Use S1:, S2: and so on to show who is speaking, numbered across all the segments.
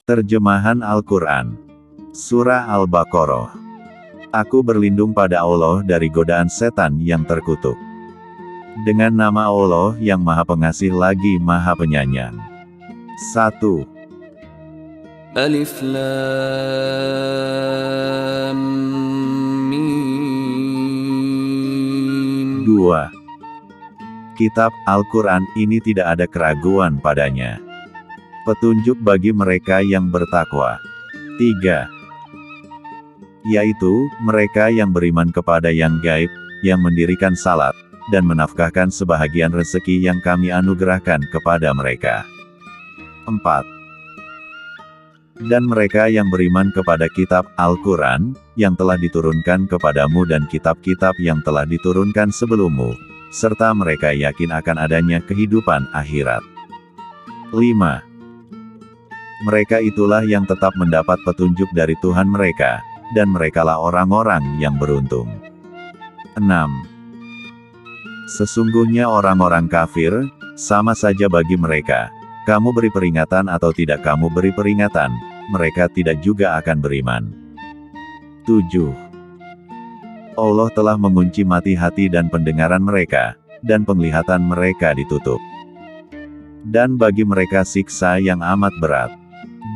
S1: Terjemahan Al-Quran. Surah Al-Baqarah. Aku berlindung pada Allah dari godaan setan yang terkutuk. Dengan nama Allah yang Maha Pengasih lagi Maha Penyayang. 1.
S2: Alif Lam Mim.
S1: 2. Kitab Al-Quran ini tidak ada keraguan padanya. Petunjuk bagi mereka yang bertakwa. 3. Yaitu, mereka yang beriman kepada yang gaib, yang mendirikan salat, dan menafkahkan sebahagian rezeki yang kami anugerahkan kepada mereka. 4. Dan mereka yang beriman kepada kitab Al-Quran, yang telah diturunkan kepadamu dan kitab-kitab yang telah diturunkan sebelummu, serta mereka yakin akan adanya kehidupan akhirat. 5. Mereka itulah yang tetap mendapat petunjuk dari Tuhan mereka, dan merekalah orang-orang yang beruntung. 6. Sesungguhnya orang-orang kafir, sama saja bagi mereka, kamu beri peringatan atau tidak kamu beri peringatan, mereka tidak juga akan beriman. 7. Allah telah mengunci mati hati dan pendengaran mereka, dan penglihatan mereka ditutup. Dan bagi mereka siksa yang amat berat.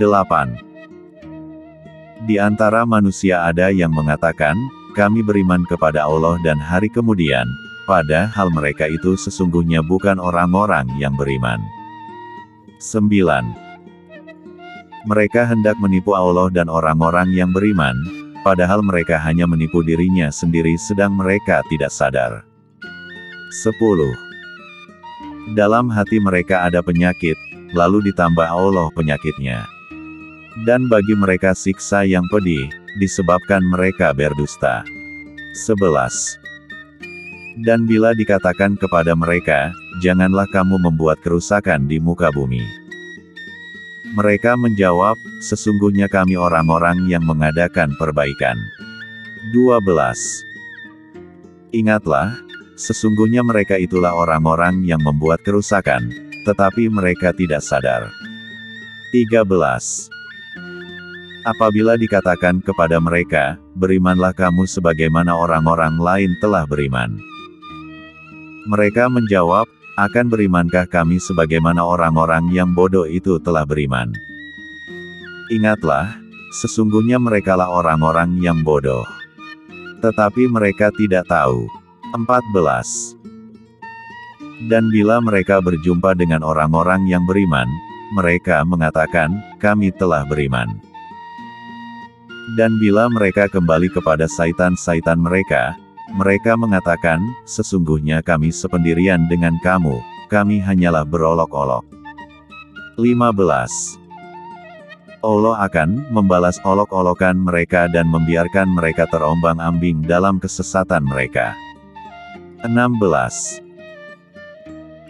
S1: 8. Di antara manusia ada yang mengatakan, kami beriman kepada Allah dan hari kemudian, padahal mereka itu sesungguhnya bukan orang-orang yang beriman. 9. Mereka hendak menipu Allah dan orang-orang yang beriman, padahal mereka hanya menipu dirinya sendiri sedang mereka tidak sadar. 10. Dalam hati mereka ada penyakit, lalu ditambah Allah penyakitnya. Dan bagi mereka siksa yang pedih, disebabkan mereka berdusta. 11. Dan bila dikatakan kepada mereka, janganlah kamu membuat kerusakan di muka bumi. Mereka menjawab, sesungguhnya kami orang-orang yang mengadakan perbaikan. 12. Ingatlah, sesungguhnya mereka itulah orang-orang yang membuat kerusakan, tetapi mereka tidak sadar. 13. Apabila dikatakan kepada mereka, berimanlah kamu sebagaimana orang-orang lain telah beriman. Mereka menjawab, akan berimankah kami sebagaimana orang-orang yang bodoh itu telah beriman? Ingatlah, sesungguhnya merekalah orang-orang yang bodoh. Tetapi mereka tidak tahu. 14. Dan bila mereka berjumpa dengan orang-orang yang beriman, mereka mengatakan, kami telah beriman. Dan bila mereka kembali kepada saitan-saitan mereka, mereka mengatakan, sesungguhnya kami sependirian dengan kamu, kami hanyalah berolok-olok. 15. Allah akan membalas olok-olokan mereka dan membiarkan mereka terombang-ambing dalam kesesatan mereka. 16.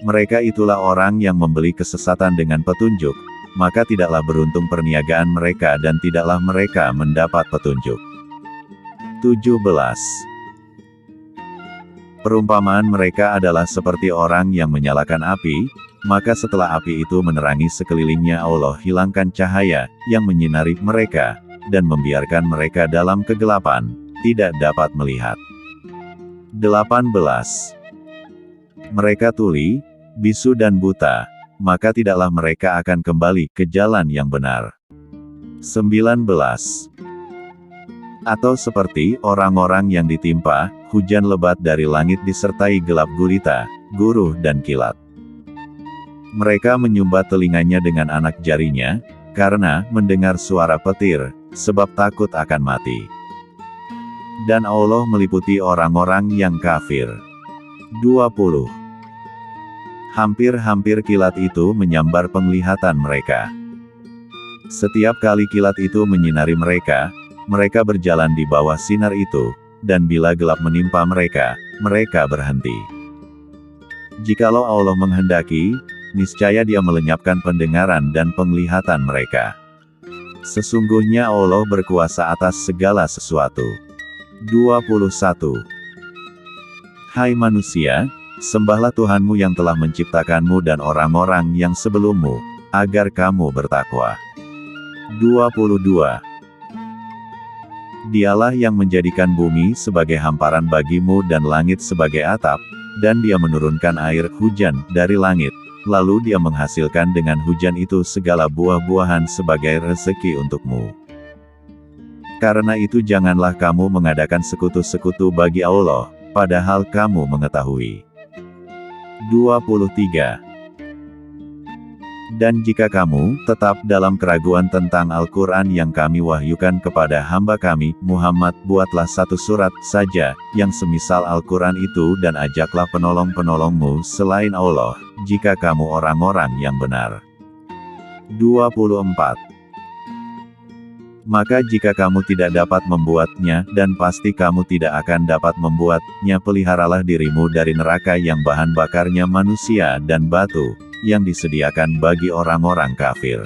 S1: Mereka itulah orang yang membeli kesesatan dengan petunjuk, maka tidaklah beruntung perniagaan mereka dan tidaklah mereka mendapat petunjuk. 17. Perumpamaan mereka adalah seperti orang yang menyalakan api, maka setelah api itu menerangi sekelilingnya Allah hilangkan cahaya, yang menyinari mereka, dan membiarkan mereka dalam kegelapan, tidak dapat melihat. 18. Mereka tuli, bisu dan buta, maka tidaklah mereka akan kembali ke jalan yang benar. 19. Atau seperti orang-orang yang ditimpa hujan lebat dari langit disertai gelap gulita, guruh dan kilat. Mereka menyumbat telinganya dengan anak jarinya, karena mendengar suara petir, sebab takut akan mati. Dan Allah meliputi orang-orang yang kafir. 20. Hampir-hampir kilat itu menyambar penglihatan mereka. Setiap kali kilat itu menyinari mereka, mereka berjalan di bawah sinar itu, dan bila gelap menimpa mereka, mereka berhenti. Jikalau Allah menghendaki, niscaya Dia melenyapkan pendengaran dan penglihatan mereka. Sesungguhnya Allah berkuasa atas segala sesuatu. 21. Hai manusia, sembahlah Tuhanmu yang telah menciptakanmu dan orang-orang yang sebelummu, agar kamu bertakwa. 22. Dialah yang menjadikan bumi sebagai hamparan bagimu dan langit sebagai atap, dan Dia menurunkan air hujan dari langit, lalu Dia menghasilkan dengan hujan itu segala buah-buahan sebagai rezeki untukmu. Karena itu janganlah kamu mengadakan sekutu-sekutu bagi Allah, padahal kamu mengetahui. 23. Dan jika kamu tetap dalam keraguan tentang Al-Quran yang kami wahyukan kepada hamba kami, Muhammad, buatlah satu surat saja, yang semisal Al-Quran itu dan ajaklah penolong-penolongmu selain Allah, jika kamu orang-orang yang benar. 24. Maka jika kamu tidak dapat membuatnya, dan pasti kamu tidak akan dapat membuatnya, peliharalah dirimu dari neraka yang bahan bakarnya manusia dan batu, yang disediakan bagi orang-orang kafir.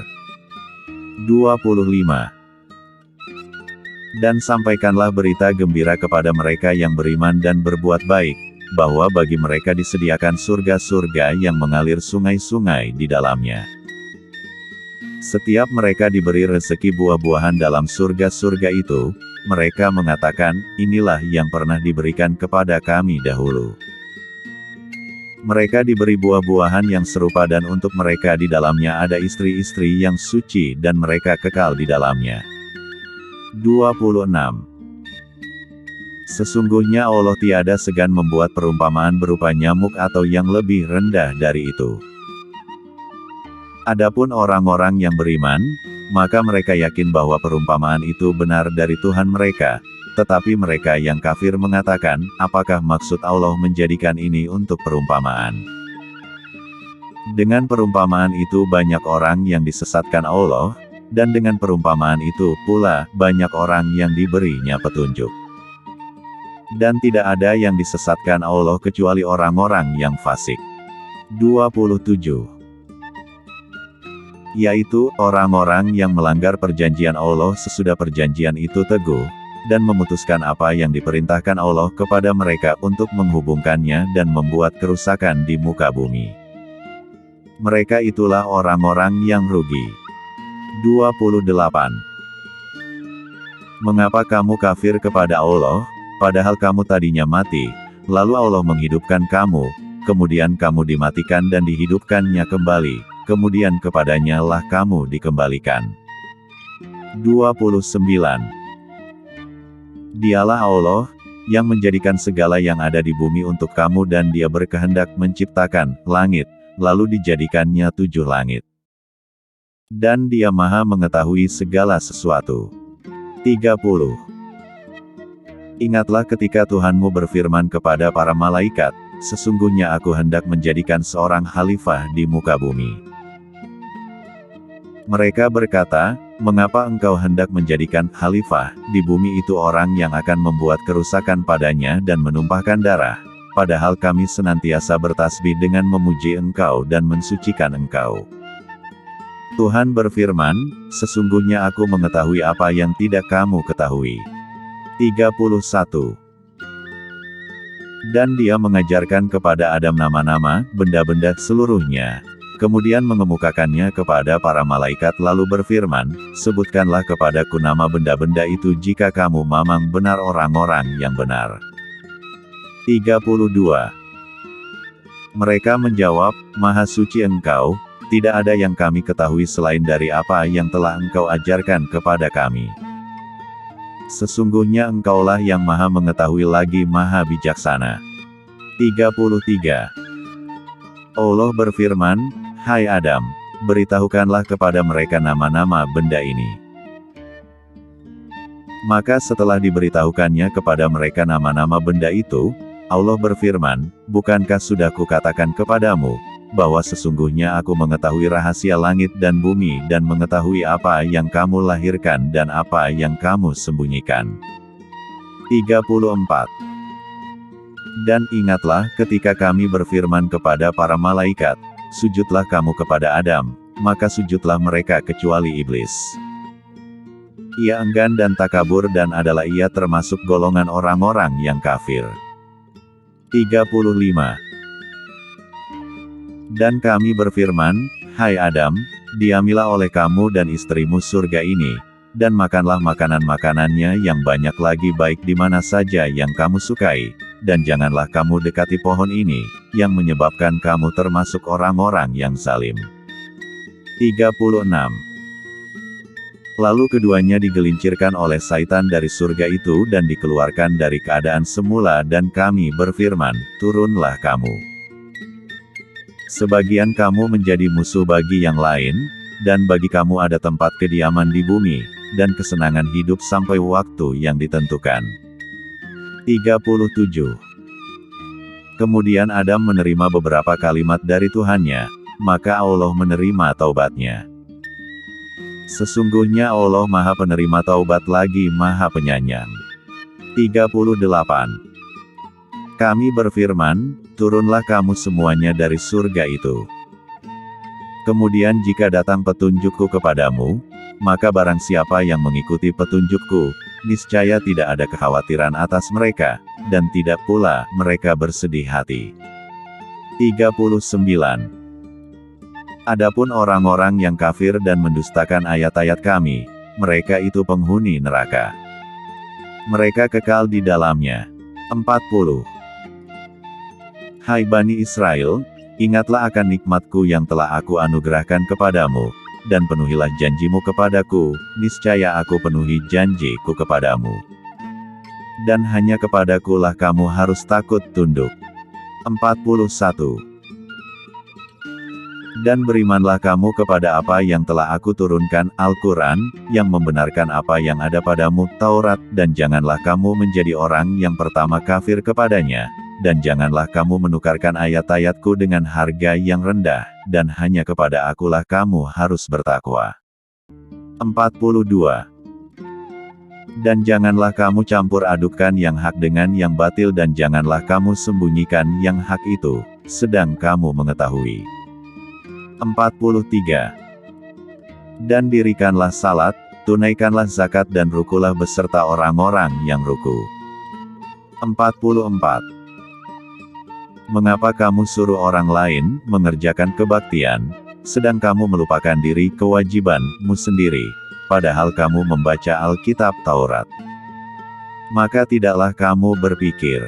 S1: 25. Dan sampaikanlah berita gembira kepada mereka yang beriman dan berbuat baik, bahwa bagi mereka disediakan surga-surga yang mengalir sungai-sungai di dalamnya. Setiap mereka diberi rezeki buah-buahan dalam surga-surga itu, mereka mengatakan, inilah yang pernah diberikan kepada kami dahulu. Mereka diberi buah-buahan yang serupa dan untuk mereka di dalamnya ada istri-istri yang suci dan mereka kekal di dalamnya. 26. Sesungguhnya Allah tiada segan membuat perumpamaan berupa nyamuk atau yang lebih rendah dari itu. Adapun orang-orang yang beriman, maka mereka yakin bahwa perumpamaan itu benar dari Tuhan mereka. Tetapi mereka yang kafir mengatakan, apakah maksud Allah menjadikan ini untuk perumpamaan? Dengan perumpamaan itu banyak orang yang disesatkan Allah, dan dengan perumpamaan itu pula, banyak orang yang diberinya petunjuk. Dan tidak ada yang disesatkan Allah kecuali orang-orang yang fasik. 27. Yaitu, orang-orang yang melanggar perjanjian Allah sesudah perjanjian itu teguh, dan memutuskan apa yang diperintahkan Allah kepada mereka untuk menghubungkannya dan membuat kerusakan di muka bumi. Mereka itulah orang-orang yang rugi. 28. Mengapa kamu kafir kepada Allah, padahal kamu tadinya mati, lalu Allah menghidupkan kamu, kemudian kamu dimatikan dan dihidupkannya kembali, kemudian kepadanya lah kamu dikembalikan. 29. Dialah Allah, yang menjadikan segala yang ada di bumi untuk kamu dan Dia berkehendak menciptakan langit, lalu dijadikannya 7 langit. Dan Dia Maha mengetahui segala sesuatu. 30. Ingatlah ketika Tuhanmu berfirman kepada para malaikat, sesungguhnya aku hendak menjadikan seorang khalifah di muka bumi. Mereka berkata, mengapa engkau hendak menjadikan khalifah di bumi itu orang yang akan membuat kerusakan padanya dan menumpahkan darah, padahal kami senantiasa bertasbih dengan memuji engkau dan mensucikan engkau. Tuhan berfirman, sesungguhnya aku mengetahui apa yang tidak kamu ketahui. 31. Dan Dia mengajarkan kepada Adam nama-nama benda-benda seluruhnya. Kemudian mengemukakannya kepada para malaikat lalu berfirman, sebutkanlah kepadaku nama benda-benda itu jika kamu memang benar orang-orang yang benar. 32. Mereka menjawab, Maha suci Engkau, tidak ada yang kami ketahui selain dari apa yang telah Engkau ajarkan kepada kami. Sesungguhnya Engkaulah yang Maha mengetahui lagi Maha bijaksana. 33. Allah berfirman, Hai Adam, beritahukanlah kepada mereka nama-nama benda ini. Maka setelah diberitahukannya kepada mereka nama-nama benda itu, Allah berfirman, bukankah sudah kukatakan kepadamu, bahwa sesungguhnya aku mengetahui rahasia langit dan bumi dan mengetahui apa yang kamu lahirkan dan apa yang kamu sembunyikan. 34. Dan ingatlah ketika kami berfirman kepada para malaikat, sujudlah kamu kepada Adam, maka sujudlah mereka kecuali iblis. Ia enggan dan takabur dan adalah ia termasuk golongan orang-orang yang kafir. 35. Dan kami berfirman, Hai Adam, diamilah oleh kamu dan istrimu surga ini, dan makanlah makanan-makanannya yang banyak lagi baik di mana saja yang kamu sukai, dan janganlah kamu dekati pohon ini, yang menyebabkan kamu termasuk orang-orang yang zalim. 36. Lalu keduanya digelincirkan oleh Saitan dari surga itu dan dikeluarkan dari keadaan semula dan kami berfirman, turunlah kamu. Sebagian kamu menjadi musuh bagi yang lain, dan bagi kamu ada tempat kediaman di bumi, dan kesenangan hidup sampai waktu yang ditentukan. 37. Kemudian Adam menerima beberapa kalimat dari Tuhannya, maka Allah menerima taubatnya. Sesungguhnya Allah Maha Penerima Taubat lagi Maha Penyayang. 38. Kami berfirman, turunlah kamu semuanya dari surga itu. Kemudian jika datang petunjukku kepadamu, maka barang siapa yang mengikuti petunjukku, niscaya tidak ada kekhawatiran atas mereka, dan tidak pula mereka bersedih hati. 39. Adapun orang-orang yang kafir dan mendustakan ayat-ayat kami, mereka itu penghuni neraka. Mereka kekal di dalamnya. 40. Hai Bani Israel, ingatlah akan nikmatku yang telah aku anugerahkan kepadamu, dan penuhilah janjimu kepadaku, niscaya aku penuhi janjiku kepadamu. Dan hanya kepadakulah kamu harus takut tunduk. 41. Dan berimanlah kamu kepada apa yang telah aku turunkan, Al-Quran, yang membenarkan apa yang ada padamu, Taurat, dan janganlah kamu menjadi orang yang pertama kafir kepadanya, dan janganlah kamu menukarkan ayat-ayatku dengan harga yang rendah, dan hanya kepada akulah kamu harus bertakwa. 42. Dan janganlah kamu campur adukan yang hak dengan yang batil dan janganlah kamu sembunyikan yang hak itu, sedang kamu mengetahui. 43. Dan dirikanlah salat, tunaikanlah zakat dan rukulah beserta orang-orang yang ruku. 44. Mengapa kamu suruh orang lain mengerjakan kebaktian, sedang kamu melupakan diri kewajibanmu sendiri, padahal kamu membaca Alkitab Taurat? Maka tidaklah kamu berpikir.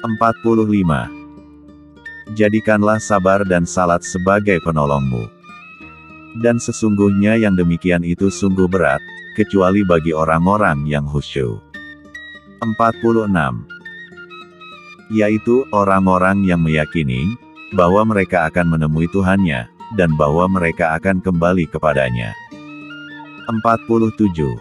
S1: 45. Jadikanlah sabar dan salat sebagai penolongmu. Dan sesungguhnya yang demikian itu sungguh berat, kecuali bagi orang-orang yang khusyuk. 46. Yaitu orang-orang yang meyakini bahwa mereka akan menemui Tuhannya, dan bahwa mereka akan kembali kepadanya. 47.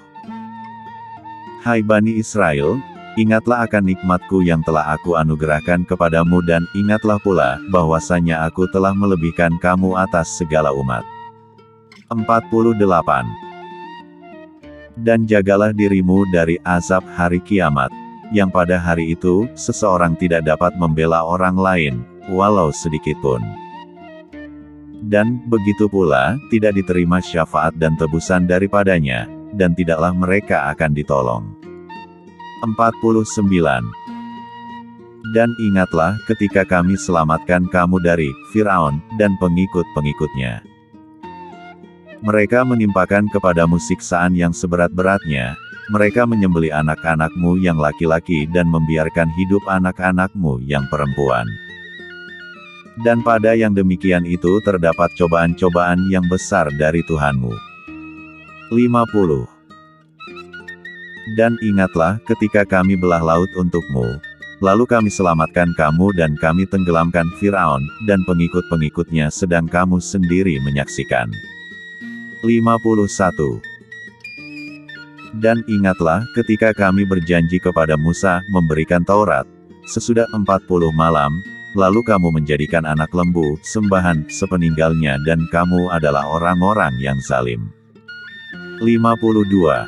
S1: Hai Bani Israel, ingatlah akan nikmatku yang telah aku anugerahkan kepadamu dan ingatlah pula, bahwasanya aku telah melebihkan kamu atas segala umat. 48. Dan jagalah dirimu dari azab hari kiamat, yang pada hari itu, seseorang tidak dapat membela orang lain, walau sedikitpun. Dan, begitu pula, tidak diterima syafaat dan tebusan daripadanya, dan tidaklah mereka akan ditolong. 49. Dan ingatlah ketika kami selamatkan kamu dari Firaun dan pengikut-pengikutnya. Mereka menimpakan kepadamu siksaan yang seberat-beratnya, mereka menyembelih anak-anakmu yang laki-laki dan membiarkan hidup anak-anakmu yang perempuan. Dan pada yang demikian itu terdapat cobaan-cobaan yang besar dari Tuhanmu. 50. Dan ingatlah ketika kami belah laut untukmu, lalu kami selamatkan kamu dan kami tenggelamkan Firaun dan pengikut-pengikutnya sedang kamu sendiri menyaksikan. 51. Dan ingatlah ketika kami berjanji kepada Musa memberikan Taurat, sesudah 40 malam, lalu kamu menjadikan anak lembu sembahan sepeninggalnya dan kamu adalah orang-orang yang zalim. 52.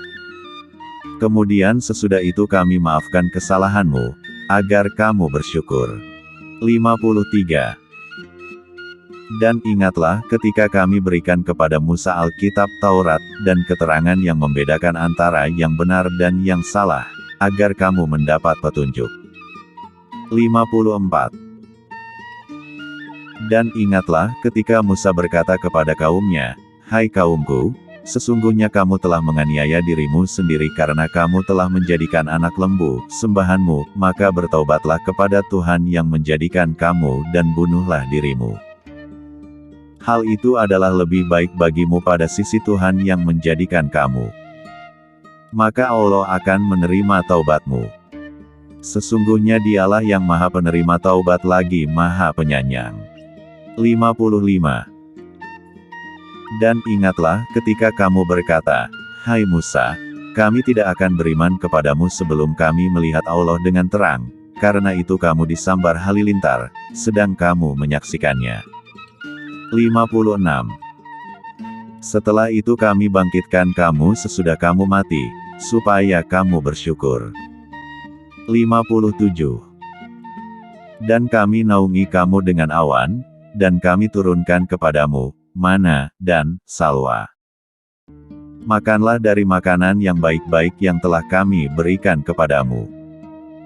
S1: Kemudian sesudah itu kami maafkan kesalahanmu, agar kamu bersyukur. 53. Dan ingatlah ketika kami berikan kepada Musa Alkitab Taurat, dan keterangan yang membedakan antara yang benar dan yang salah, agar kamu mendapat petunjuk. 54. Dan ingatlah ketika Musa berkata kepada kaumnya, Hai kaumku, sesungguhnya kamu telah menganiaya dirimu sendiri karena kamu telah menjadikan anak lembu, sembahanmu, maka bertaubatlah kepada Tuhan yang menjadikan kamu dan bunuhlah dirimu. Hal itu adalah lebih baik bagimu pada sisi Tuhan yang menjadikan kamu. Maka Allah akan menerima taubatmu. Sesungguhnya Dialah yang Maha Penerima Taubat lagi Maha Penyayang. 55. Dan ingatlah ketika kamu berkata, "Hai Musa, kami tidak akan beriman kepadamu sebelum kami melihat Allah dengan terang," karena itu kamu disambar halilintar, sedang kamu menyaksikannya. 56. Setelah itu kami bangkitkan kamu sesudah kamu mati, supaya kamu bersyukur. 57. Dan kami naungi kamu dengan awan, dan kami turunkan kepadamu mana dan salwa. Makanlah dari makanan yang baik-baik yang telah kami berikan kepadamu.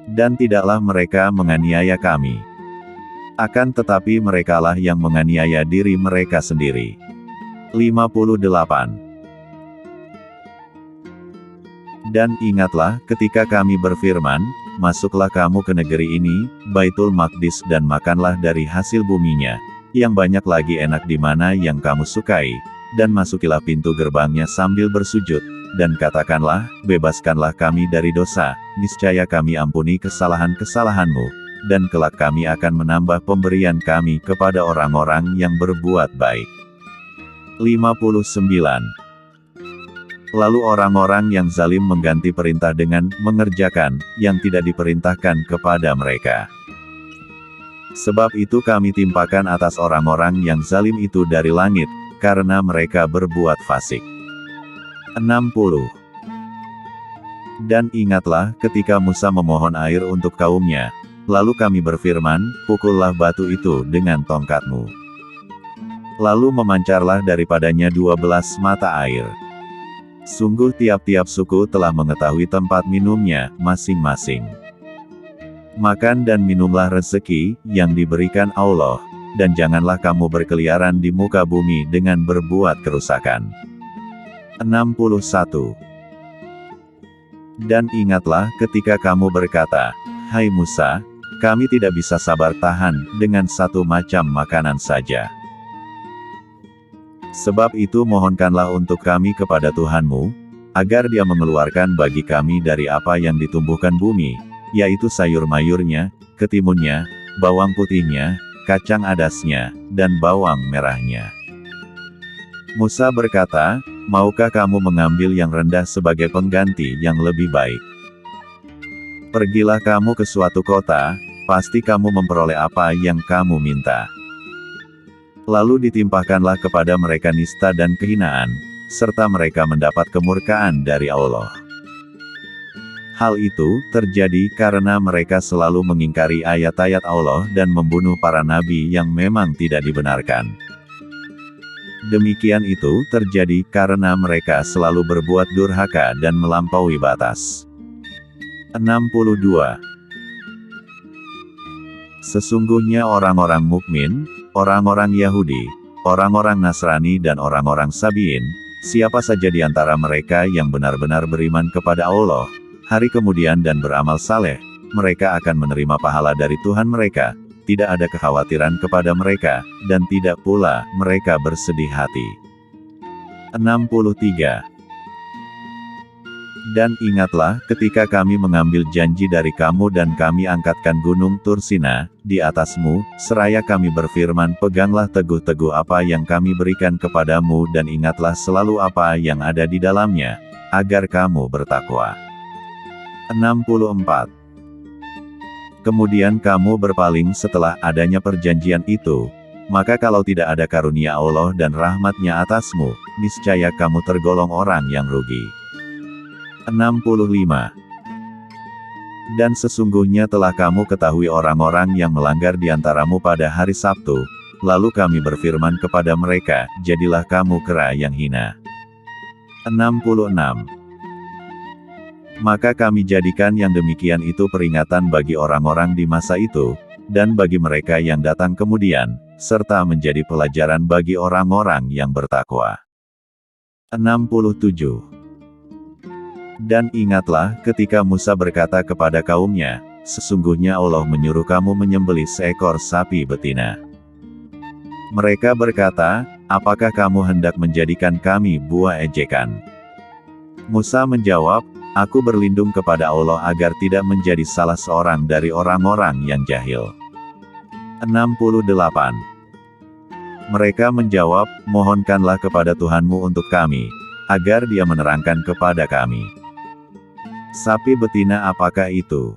S1: Dan tidaklah mereka menganiaya kami. Akan tetapi merekalah yang menganiaya diri mereka sendiri. 58. Dan ingatlah ketika kami berfirman, "Masuklah kamu ke negeri ini, Baitul Maqdis, dan makanlah dari hasil buminya, yang banyak lagi enak di mana yang kamu sukai, dan masukilah pintu gerbangnya sambil bersujud, dan katakanlah, bebaskanlah kami dari dosa, niscaya kami ampuni kesalahan-kesalahanmu, dan kelak kami akan menambah pemberian kami kepada orang-orang yang berbuat baik." 59. Lalu orang-orang yang zalim mengganti perintah dengan mengerjakan yang tidak diperintahkan kepada mereka. Sebab itu kami timpakan atas orang-orang yang zalim itu dari langit, karena mereka berbuat fasik. 60. Dan ingatlah ketika Musa memohon air untuk kaumnya, lalu kami berfirman, "Pukullah batu itu dengan tongkatmu." Lalu memancarlah daripadanya 12 mata air. Sungguh tiap-tiap suku telah mengetahui tempat minumnya masing-masing. Makan dan minumlah rezeki yang diberikan Allah, dan janganlah kamu berkeliaran di muka bumi dengan berbuat kerusakan. 61. Dan ingatlah ketika kamu berkata, "Hai Musa, kami tidak bisa sabar tahan dengan satu macam makanan saja. Sebab itu mohonkanlah untuk kami kepada Tuhanmu, agar Dia mengeluarkan bagi kami dari apa yang ditumbuhkan bumi, yaitu sayur-mayurnya, ketimunnya, bawang putihnya, kacang adasnya, dan bawang merahnya." Musa berkata, "Maukah kamu mengambil yang rendah sebagai pengganti yang lebih baik? Pergilah kamu ke suatu kota, pasti kamu memperoleh apa yang kamu minta." Lalu ditimpahkanlah kepada mereka nista dan kehinaan, serta mereka mendapat kemurkaan dari Allah. Hal itu terjadi karena mereka selalu mengingkari ayat-ayat Allah dan membunuh para nabi yang memang tidak dibenarkan. Demikian itu terjadi karena mereka selalu berbuat durhaka dan melampaui batas. 62. Sesungguhnya orang-orang mukmin, orang-orang Yahudi, orang-orang Nasrani dan orang-orang Sabiin, siapa saja di antara mereka yang benar-benar beriman kepada Allah, hari kemudian dan beramal saleh, mereka akan menerima pahala dari Tuhan mereka, tidak ada kekhawatiran kepada mereka, dan tidak pula mereka bersedih hati. 63. Dan ingatlah ketika kami mengambil janji dari kamu dan kami angkatkan gunung Tursina di atasmu, seraya kami berfirman, "Peganglah teguh-teguh apa yang kami berikan kepadamu dan ingatlah selalu apa yang ada di dalamnya, agar kamu bertakwa." 64. Kemudian kamu berpaling setelah adanya perjanjian itu, maka kalau tidak ada karunia Allah dan rahmat-Nya atasmu, niscaya kamu tergolong orang yang rugi. 65. Dan sesungguhnya telah kamu ketahui orang-orang yang melanggar di antaramu pada hari Sabtu, lalu kami berfirman kepada mereka, "Jadilah kamu kera yang hina." 66. Maka kami jadikan yang demikian itu peringatan bagi orang-orang di masa itu, dan bagi mereka yang datang kemudian, serta menjadi pelajaran bagi orang-orang yang bertakwa. 67. Dan ingatlah ketika Musa berkata kepada kaumnya, sesungguhnya Allah menyuruh kamu menyembelih seekor sapi betina. Mereka berkata, apakah kamu hendak menjadikan kami buah ejekan? Musa menjawab, aku berlindung kepada Allah agar tidak menjadi salah seorang dari orang-orang yang jahil. 68. Mereka menjawab, mohonkanlah kepada Tuhanmu untuk kami, agar Dia menerangkan kepada kami. Sapi betina apakah itu?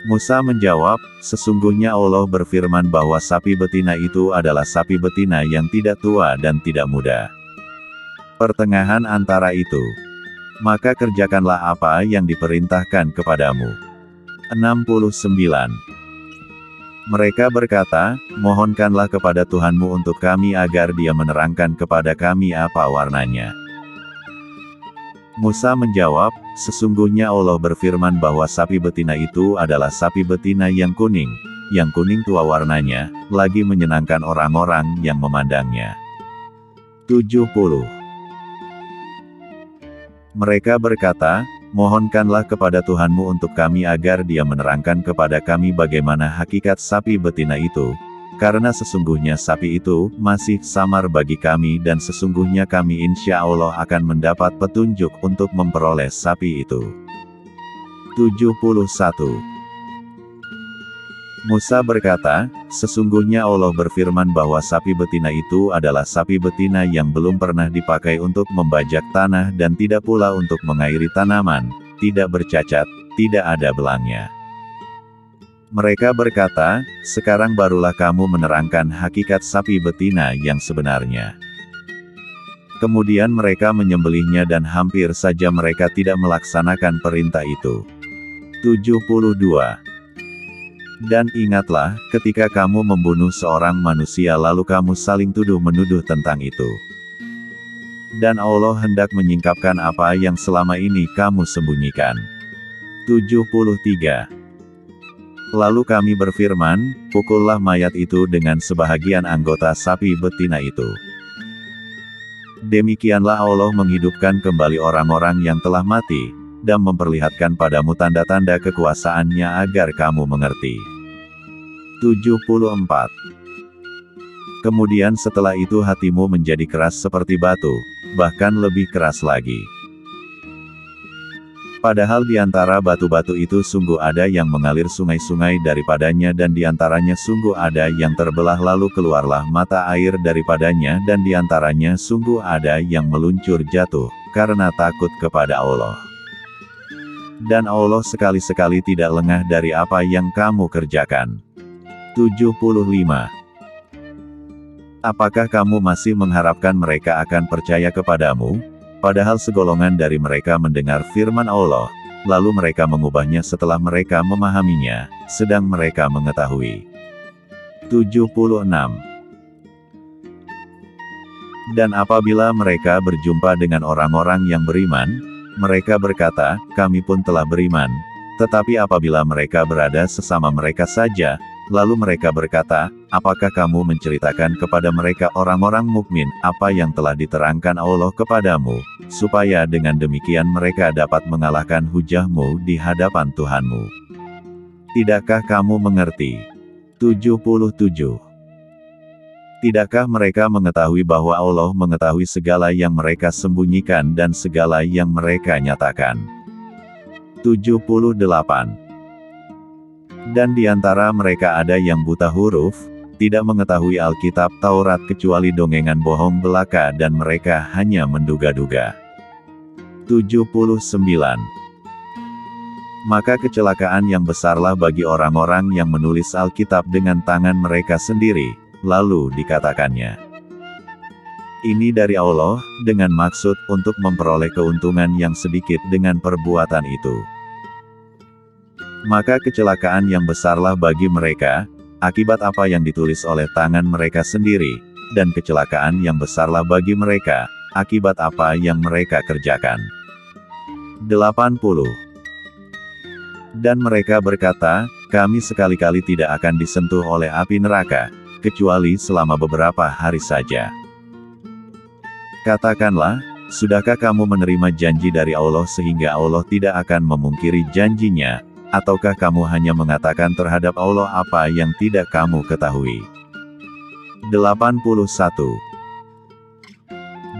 S1: Musa menjawab, sesungguhnya Allah berfirman bahwa sapi betina itu adalah sapi betina yang tidak tua dan tidak muda. Pertengahan antara itu. Maka kerjakanlah apa yang diperintahkan kepadamu. 69. Mereka berkata, mohonkanlah kepada Tuhanmu untuk kami agar Dia menerangkan kepada kami apa warnanya. Musa menjawab, sesungguhnya Allah berfirman bahwa sapi betina itu adalah sapi betina yang kuning tua warnanya, lagi menyenangkan orang-orang yang memandangnya. 70. Mereka berkata, mohonkanlah kepada Tuhanmu untuk kami agar Dia menerangkan kepada kami bagaimana hakikat sapi betina itu, karena sesungguhnya sapi itu masih samar bagi kami dan sesungguhnya kami insya Allah akan mendapat petunjuk untuk memperoleh sapi itu. 71. Musa berkata, sesungguhnya Allah berfirman bahwa sapi betina itu adalah sapi betina yang belum pernah dipakai untuk membajak tanah dan tidak pula untuk mengairi tanaman, tidak bercacat, tidak ada belangnya. Mereka berkata, sekarang barulah kamu menerangkan hakikat sapi betina yang sebenarnya. Kemudian mereka menyembelihnya dan hampir saja mereka tidak melaksanakan perintah itu. 72. Dan ingatlah, ketika kamu membunuh seorang manusia lalu kamu saling tuduh-menuduh tentang itu. Dan Allah hendak menyingkapkan apa yang selama ini kamu sembunyikan. 73. Lalu kami berfirman, pukullah mayat itu dengan sebahagian anggota sapi betina itu. Demikianlah Allah menghidupkan kembali orang-orang yang telah mati, dan memperlihatkan padamu tanda-tanda kekuasaannya agar kamu mengerti. 74. Kemudian setelah itu hatimu menjadi keras seperti batu, bahkan lebih keras lagi. Padahal di antara batu-batu itu sungguh ada yang mengalir sungai-sungai daripadanya dan di antaranya sungguh ada yang terbelah lalu keluarlah mata air daripadanya dan di antaranya sungguh ada yang meluncur jatuh, karena takut kepada Allah. Dan Allah sekali-sekali tidak lengah dari apa yang kamu kerjakan. 75. Apakah kamu masih mengharapkan mereka akan percaya kepadamu? Padahal segolongan dari mereka mendengar firman Allah, lalu mereka mengubahnya setelah mereka memahaminya, sedang mereka mengetahui. 76. Dan apabila mereka berjumpa dengan orang-orang yang beriman, mereka berkata, kami pun telah beriman, tetapi apabila mereka berada sesama mereka saja, lalu mereka berkata, apakah kamu menceritakan kepada mereka orang-orang mukmin, apa yang telah diterangkan Allah kepadamu, supaya dengan demikian mereka dapat mengalahkan hujahmu di hadapan Tuhanmu. Tidakkah kamu mengerti? 77. Tidakkah mereka mengetahui bahwa Allah mengetahui segala yang mereka sembunyikan dan segala yang mereka nyatakan? 78. Dan di antara mereka ada yang buta huruf, tidak mengetahui Alkitab Taurat kecuali dongengan bohong belaka dan mereka hanya menduga-duga. 79. Maka kecelakaan yang besarlah bagi orang-orang yang menulis Alkitab dengan tangan mereka sendiri, lalu dikatakannya, ini dari Allah, dengan maksud untuk memperoleh keuntungan yang sedikit dengan perbuatan itu. Maka kecelakaan yang besarlah bagi mereka, akibat apa yang ditulis oleh tangan mereka sendiri, dan kecelakaan yang besarlah bagi mereka, akibat apa yang mereka kerjakan. 80. Dan mereka berkata, kami sekali-kali tidak akan disentuh oleh api neraka, kecuali selama beberapa hari saja. Katakanlah, Sudahkah kamu menerima janji dari Allah sehingga Allah tidak akan memungkiri janjinya? Ataukah kamu hanya mengatakan terhadap Allah apa yang tidak kamu ketahui? 81.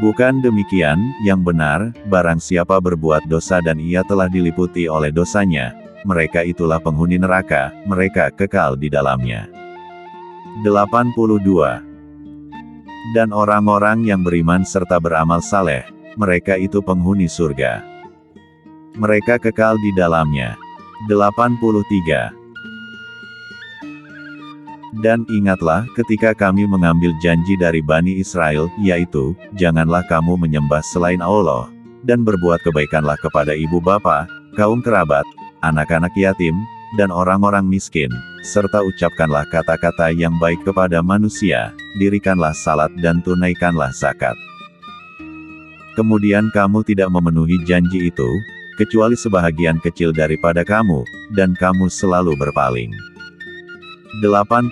S1: Bukan demikian, yang benar, barang siapa berbuat dosa dan ia telah diliputi oleh dosanya, mereka itulah penghuni neraka, mereka kekal di dalamnya. 82. Dan orang-orang yang beriman serta beramal saleh, mereka itu penghuni surga. Mereka kekal di dalamnya. 83. Dan ingatlah ketika kami mengambil janji dari Bani Israel, yaitu, janganlah kamu menyembah selain Allah, dan berbuat kebaikanlah kepada ibu bapa, kaum kerabat, anak-anak yatim, dan orang-orang miskin, serta ucapkanlah kata-kata yang baik kepada manusia, dirikanlah salat dan tunaikanlah zakat. Kemudian kamu tidak memenuhi janji itu, kecuali sebahagian kecil daripada kamu, dan kamu selalu berpaling. 84.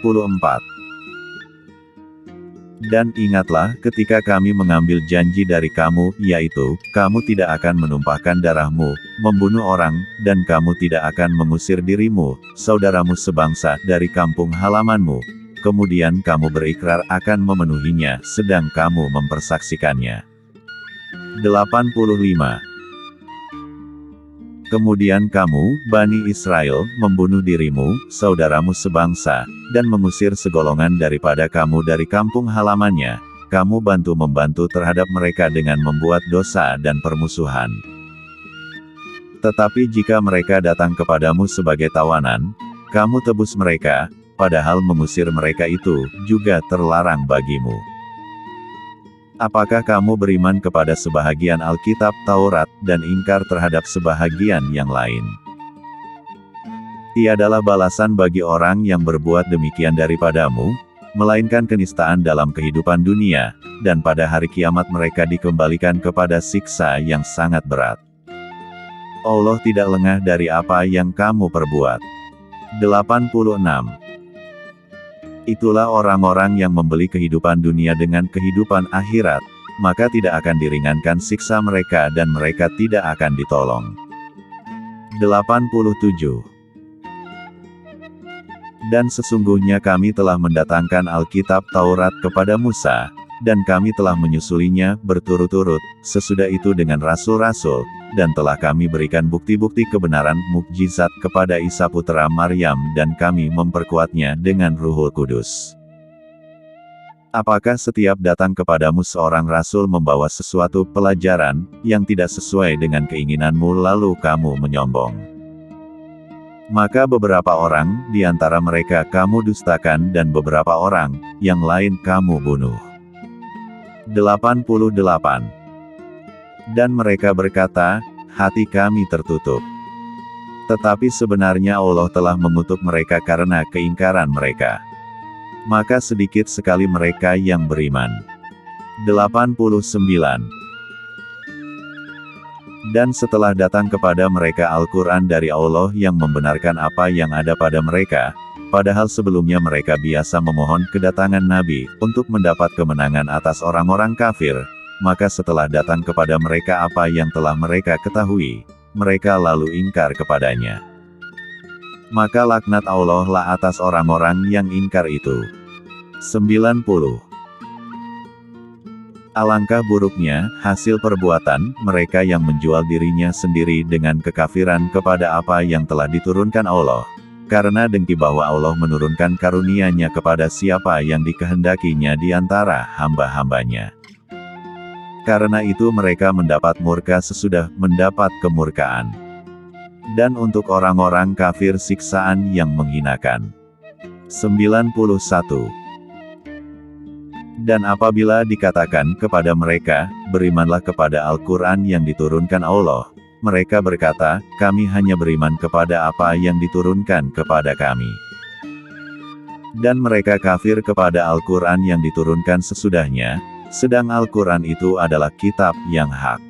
S1: Dan ingatlah ketika kami mengambil janji dari kamu, yaitu, kamu tidak akan menumpahkan darahmu, membunuh orang, dan kamu tidak akan mengusir dirimu, saudaramu sebangsa, dari kampung halamanmu. Kemudian kamu berikrar akan memenuhinya, sedang kamu mempersaksikannya. 85. Kemudian kamu, Bani Israel, membunuh dirimu, saudaramu sebangsa, dan mengusir segolongan daripada kamu dari kampung halamannya. Kamu bantu-membantu terhadap mereka dengan membuat dosa dan permusuhan. Tetapi jika mereka datang kepadamu sebagai tawanan, kamu tebus mereka, padahal mengusir mereka itu juga terlarang bagimu. Apakah kamu beriman kepada sebahagian Alkitab Taurat, dan ingkar terhadap sebahagian yang lain? Tiadalah balasan bagi orang yang berbuat demikian daripadamu, melainkan kenistaan dalam kehidupan dunia, dan pada hari kiamat mereka dikembalikan kepada siksa yang sangat berat. Allah tidak lengah dari apa yang kamu perbuat. 86. Itulah orang-orang yang membeli kehidupan dunia dengan kehidupan akhirat, maka tidak akan diringankan siksa mereka dan mereka tidak akan ditolong. 87. Dan sesungguhnya kami telah mendatangkan Alkitab Taurat kepada Musa, dan kami telah menyusulinya berturut-turut, sesudah itu dengan rasul-rasul, dan telah kami berikan bukti-bukti kebenaran mukjizat kepada Isa putra Maryam dan kami memperkuatnya dengan Ruhul Kudus. Apakah setiap datang kepadamu seorang rasul membawa sesuatu pelajaran yang tidak sesuai dengan keinginanmu lalu kamu menyombong? Maka beberapa orang di antara mereka kamu dustakan dan beberapa orang yang lain kamu bunuh. 88. Dan mereka berkata, hati kami tertutup. Tetapi sebenarnya Allah telah mengutuk mereka karena keingkaran mereka. Maka sedikit sekali mereka yang beriman. 89. Dan setelah datang kepada mereka Al-Quran dari Allah yang membenarkan apa yang ada pada mereka, padahal sebelumnya mereka biasa memohon kedatangan Nabi, untuk mendapat kemenangan atas orang-orang kafir, maka setelah datang kepada mereka apa yang telah mereka ketahui, mereka lalu ingkar kepadanya. Maka laknat Allah lah atas orang-orang yang ingkar itu. 90. Alangkah buruknya, hasil perbuatan, mereka yang menjual dirinya sendiri dengan kekafiran kepada apa yang telah diturunkan Allah. Karena dengki bahwa Allah menurunkan karunia-Nya kepada siapa yang dikehendakinya di antara hamba-hambanya. Karena itu mereka mendapat murka sesudah mendapat kemurkaan. Dan untuk orang-orang kafir siksaan yang menghinakan. 91. Dan apabila dikatakan kepada mereka, berimanlah kepada Al-Quran yang diturunkan Allah, mereka berkata, kami hanya beriman kepada apa yang diturunkan kepada kami. Dan mereka kafir kepada Al-Quran yang diturunkan sesudahnya, sedang Al-Quran itu adalah kitab yang hak,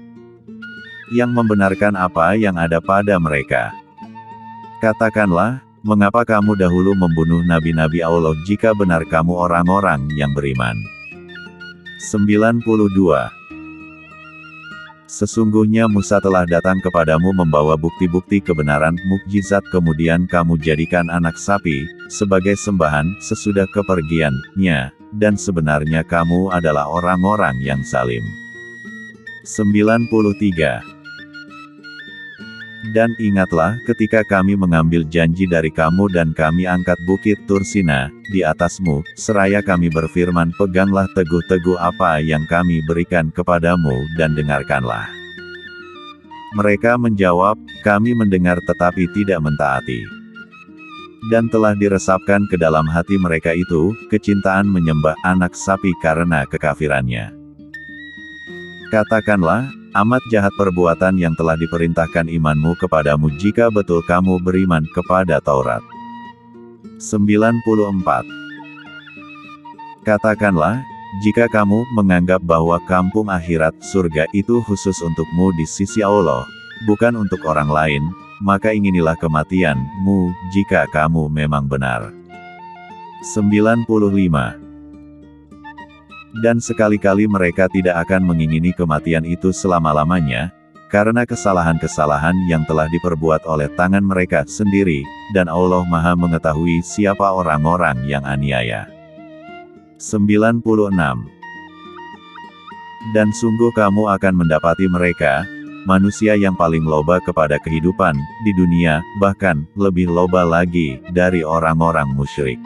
S1: yang membenarkan apa yang ada pada mereka. Katakanlah, mengapa kamu dahulu membunuh nabi-nabi Allah jika benar kamu orang-orang yang beriman? 92. Sesungguhnya Musa telah datang kepadamu membawa bukti-bukti kebenaran, mukjizat, kemudian kamu jadikan anak sapi sebagai sembahan sesudah kepergiannya, dan sebenarnya kamu adalah orang-orang yang zalim. 93. Dan ingatlah ketika kami mengambil janji dari kamu dan kami angkat bukit Tursina di atasmu, seraya kami berfirman, peganglah teguh-teguh apa yang kami berikan kepadamu dan dengarkanlah. Mereka menjawab, kami mendengar tetapi tidak mentaati. Dan telah diresapkan ke dalam hati mereka itu, kecintaan menyembah anak sapi karena kekafirannya. Katakanlah, amat jahat perbuatan yang telah diperintahkan imanmu kepadamu jika betul kamu beriman kepada Taurat. 94. Katakanlah, jika kamu menganggap bahwa kampung akhirat surga itu khusus untukmu di sisi Allah, bukan untuk orang lain, maka inginilah kematianmu jika kamu memang benar. 95. Dan sekali-kali mereka tidak akan mengingini kematian itu selama-lamanya, karena kesalahan-kesalahan yang telah diperbuat oleh tangan mereka sendiri, dan Allah Maha mengetahui siapa orang-orang yang aniaya. 96. Dan sungguh kamu akan mendapati mereka, manusia yang paling loba kepada kehidupan di dunia, bahkan lebih loba lagi dari orang-orang musyrik.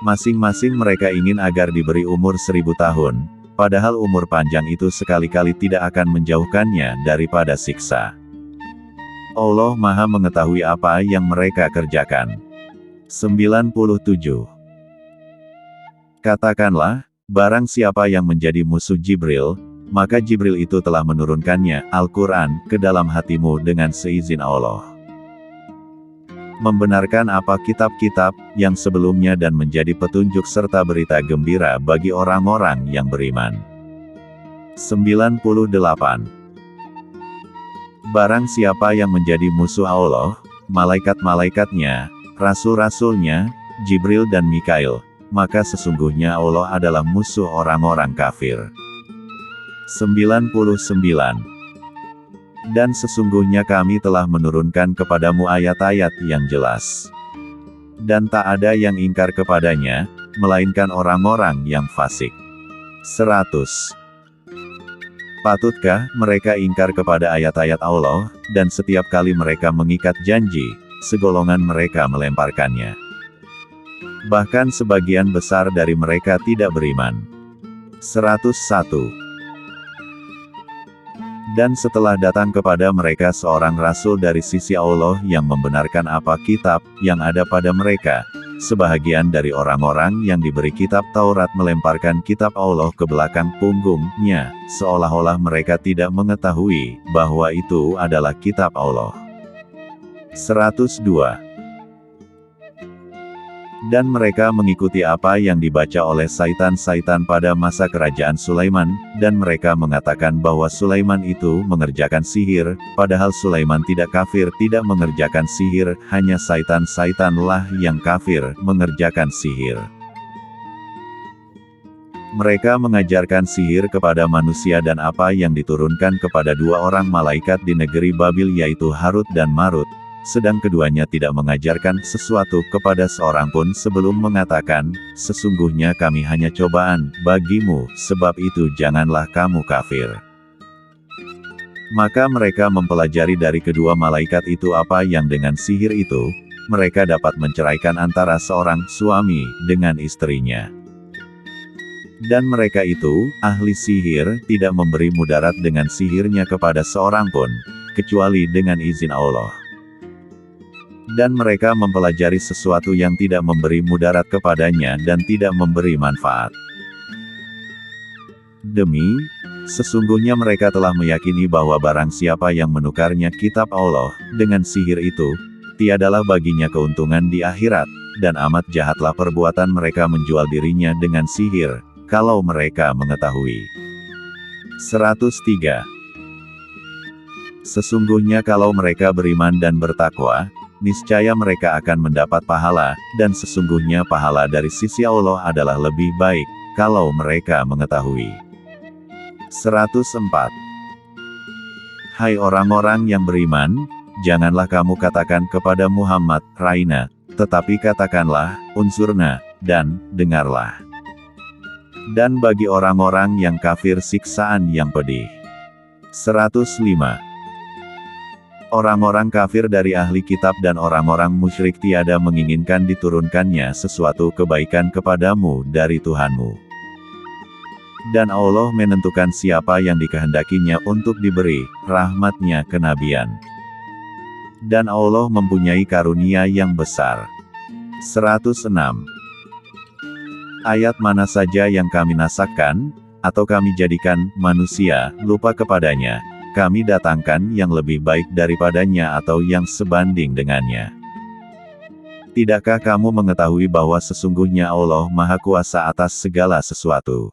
S1: Masing-masing mereka ingin agar diberi umur 1000 tahun, padahal umur panjang itu sekali-kali tidak akan menjauhkannya daripada siksa. Allah Maha mengetahui apa yang mereka kerjakan. 97. Katakanlah, barang siapa yang menjadi musuh Jibril, maka Jibril itu telah menurunkannya, Al-Quran, ke dalam hatimu dengan seizin Allah. Membenarkan apa kitab-kitab yang sebelumnya dan menjadi petunjuk serta berita gembira bagi orang-orang yang beriman. 98. Barang siapa yang menjadi musuh Allah, malaikat-malaikatnya, rasul-rasulnya, Jibril dan Mikail, maka sesungguhnya Allah adalah musuh orang-orang kafir. 99. Dan sesungguhnya kami telah menurunkan kepadamu ayat-ayat yang jelas. Dan tak ada yang ingkar kepadanya, melainkan orang-orang yang fasik. 100. Patutkah mereka ingkar kepada ayat-ayat Allah, dan setiap kali mereka mengikat janji, segolongan mereka melemparkannya. Bahkan sebagian besar dari mereka tidak beriman. 101. Dan setelah datang kepada mereka seorang rasul dari sisi Allah yang membenarkan apa kitab yang ada pada mereka, sebahagian dari orang-orang yang diberi kitab Taurat melemparkan kitab Allah ke belakang punggungnya, seolah-olah mereka tidak mengetahui bahwa itu adalah kitab Allah. 102. Dan mereka mengikuti apa yang dibaca oleh saitan-saitan pada masa kerajaan Sulaiman, dan mereka mengatakan bahwa Sulaiman itu mengerjakan sihir, padahal Sulaiman tidak kafir, tidak mengerjakan sihir, hanya saitan-saitanlah yang kafir, mengerjakan sihir. Mereka mengajarkan sihir kepada manusia dan apa yang diturunkan kepada dua orang malaikat di negeri Babil yaitu Harut dan Marut, sedang keduanya tidak mengajarkan sesuatu kepada seorang pun sebelum mengatakan, sesungguhnya kami hanya cobaan bagimu, sebab itu janganlah kamu kafir. Maka mereka mempelajari dari kedua malaikat itu apa yang dengan sihir itu, mereka dapat menceraikan antara seorang suami dengan istrinya. Dan mereka itu, ahli sihir, tidak memberi mudarat dengan sihirnya kepada seorang pun, kecuali dengan izin Allah. Dan mereka mempelajari sesuatu yang tidak memberi mudarat kepadanya dan tidak memberi manfaat. Sesungguhnya mereka telah meyakini bahwa barang siapa yang menukarnya kitab Allah dengan sihir itu, tiadalah baginya keuntungan di akhirat, dan amat jahatlah perbuatan mereka menjual dirinya dengan sihir, kalau mereka mengetahui. 103. Sesungguhnya kalau mereka beriman dan bertakwa, niscaya mereka akan mendapat pahala, dan sesungguhnya pahala dari sisi Allah adalah lebih baik, kalau mereka mengetahui. 104. Hai orang-orang yang beriman, janganlah kamu katakan kepada Muhammad, Raina, tetapi katakanlah, Unsurna, dan, dengarlah. Dan bagi orang-orang yang kafir siksaan yang pedih. 105. Orang-orang kafir dari ahli kitab dan orang-orang musyrik tiada menginginkan diturunkannya sesuatu kebaikan kepadamu dari Tuhanmu. Dan Allah menentukan siapa yang dikehendakinya untuk diberi rahmat-Nya kenabian. Dan Allah mempunyai karunia yang besar. 106. Ayat mana saja yang kami nasakkan, atau kami jadikan manusia lupa kepadanya, kami datangkan yang lebih baik daripadanya atau yang sebanding dengannya. Tidakkah kamu mengetahui bahwa sesungguhnya Allah Maha Kuasa atas segala sesuatu?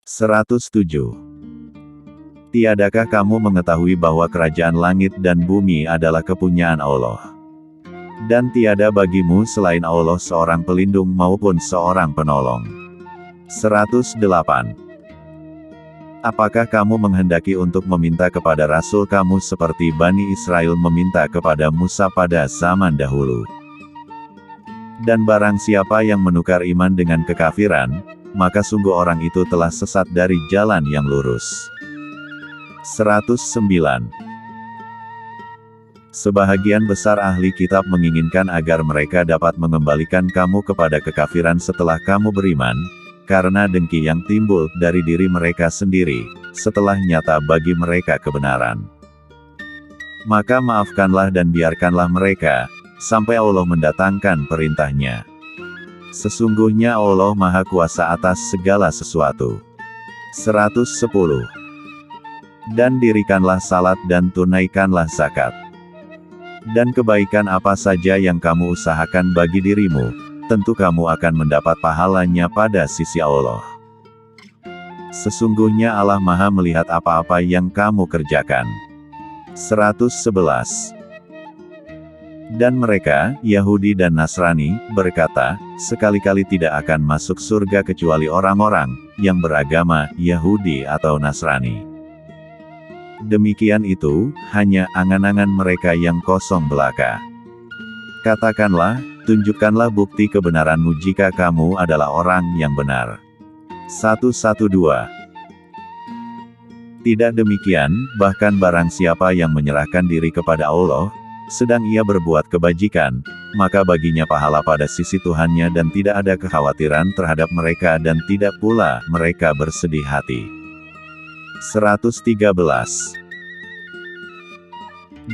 S1: 107. Tiadakah kamu mengetahui bahwa kerajaan langit dan bumi adalah kepunyaan Allah? Dan tiada bagimu selain Allah seorang pelindung maupun seorang penolong. 108. Apakah kamu menghendaki untuk meminta kepada Rasul kamu seperti Bani Israel meminta kepada Musa pada zaman dahulu? Dan barang siapa yang menukar iman dengan kekafiran, maka sungguh orang itu telah sesat dari jalan yang lurus. 109. Sebahagian besar ahli kitab menginginkan agar mereka dapat mengembalikan kamu kepada kekafiran setelah kamu beriman, karena dengki yang timbul dari diri mereka sendiri, setelah nyata bagi mereka kebenaran. Maka maafkanlah dan biarkanlah mereka, sampai Allah mendatangkan perintahnya. Sesungguhnya Allah Maha Kuasa atas segala sesuatu. 110. Dan dirikanlah salat dan tunaikanlah zakat. Dan kebaikan apa saja yang kamu usahakan bagi dirimu, tentu kamu akan mendapat pahalanya pada sisi Allah. Sesungguhnya Allah Maha melihat apa-apa yang kamu kerjakan. 111. Dan mereka, Yahudi dan Nasrani, berkata, sekali-kali tidak akan masuk surga kecuali orang-orang yang beragama Yahudi atau Nasrani. Demikian itu, hanya angan-angan mereka yang kosong belaka. Katakanlah, tunjukkanlah bukti kebenaranmu jika kamu adalah orang yang benar. 112. Tidak demikian, bahkan barang siapa yang menyerahkan diri kepada Allah, sedang ia berbuat kebajikan, maka baginya pahala pada sisi Tuhannya dan tidak ada kekhawatiran terhadap mereka dan tidak pula mereka bersedih hati. 113.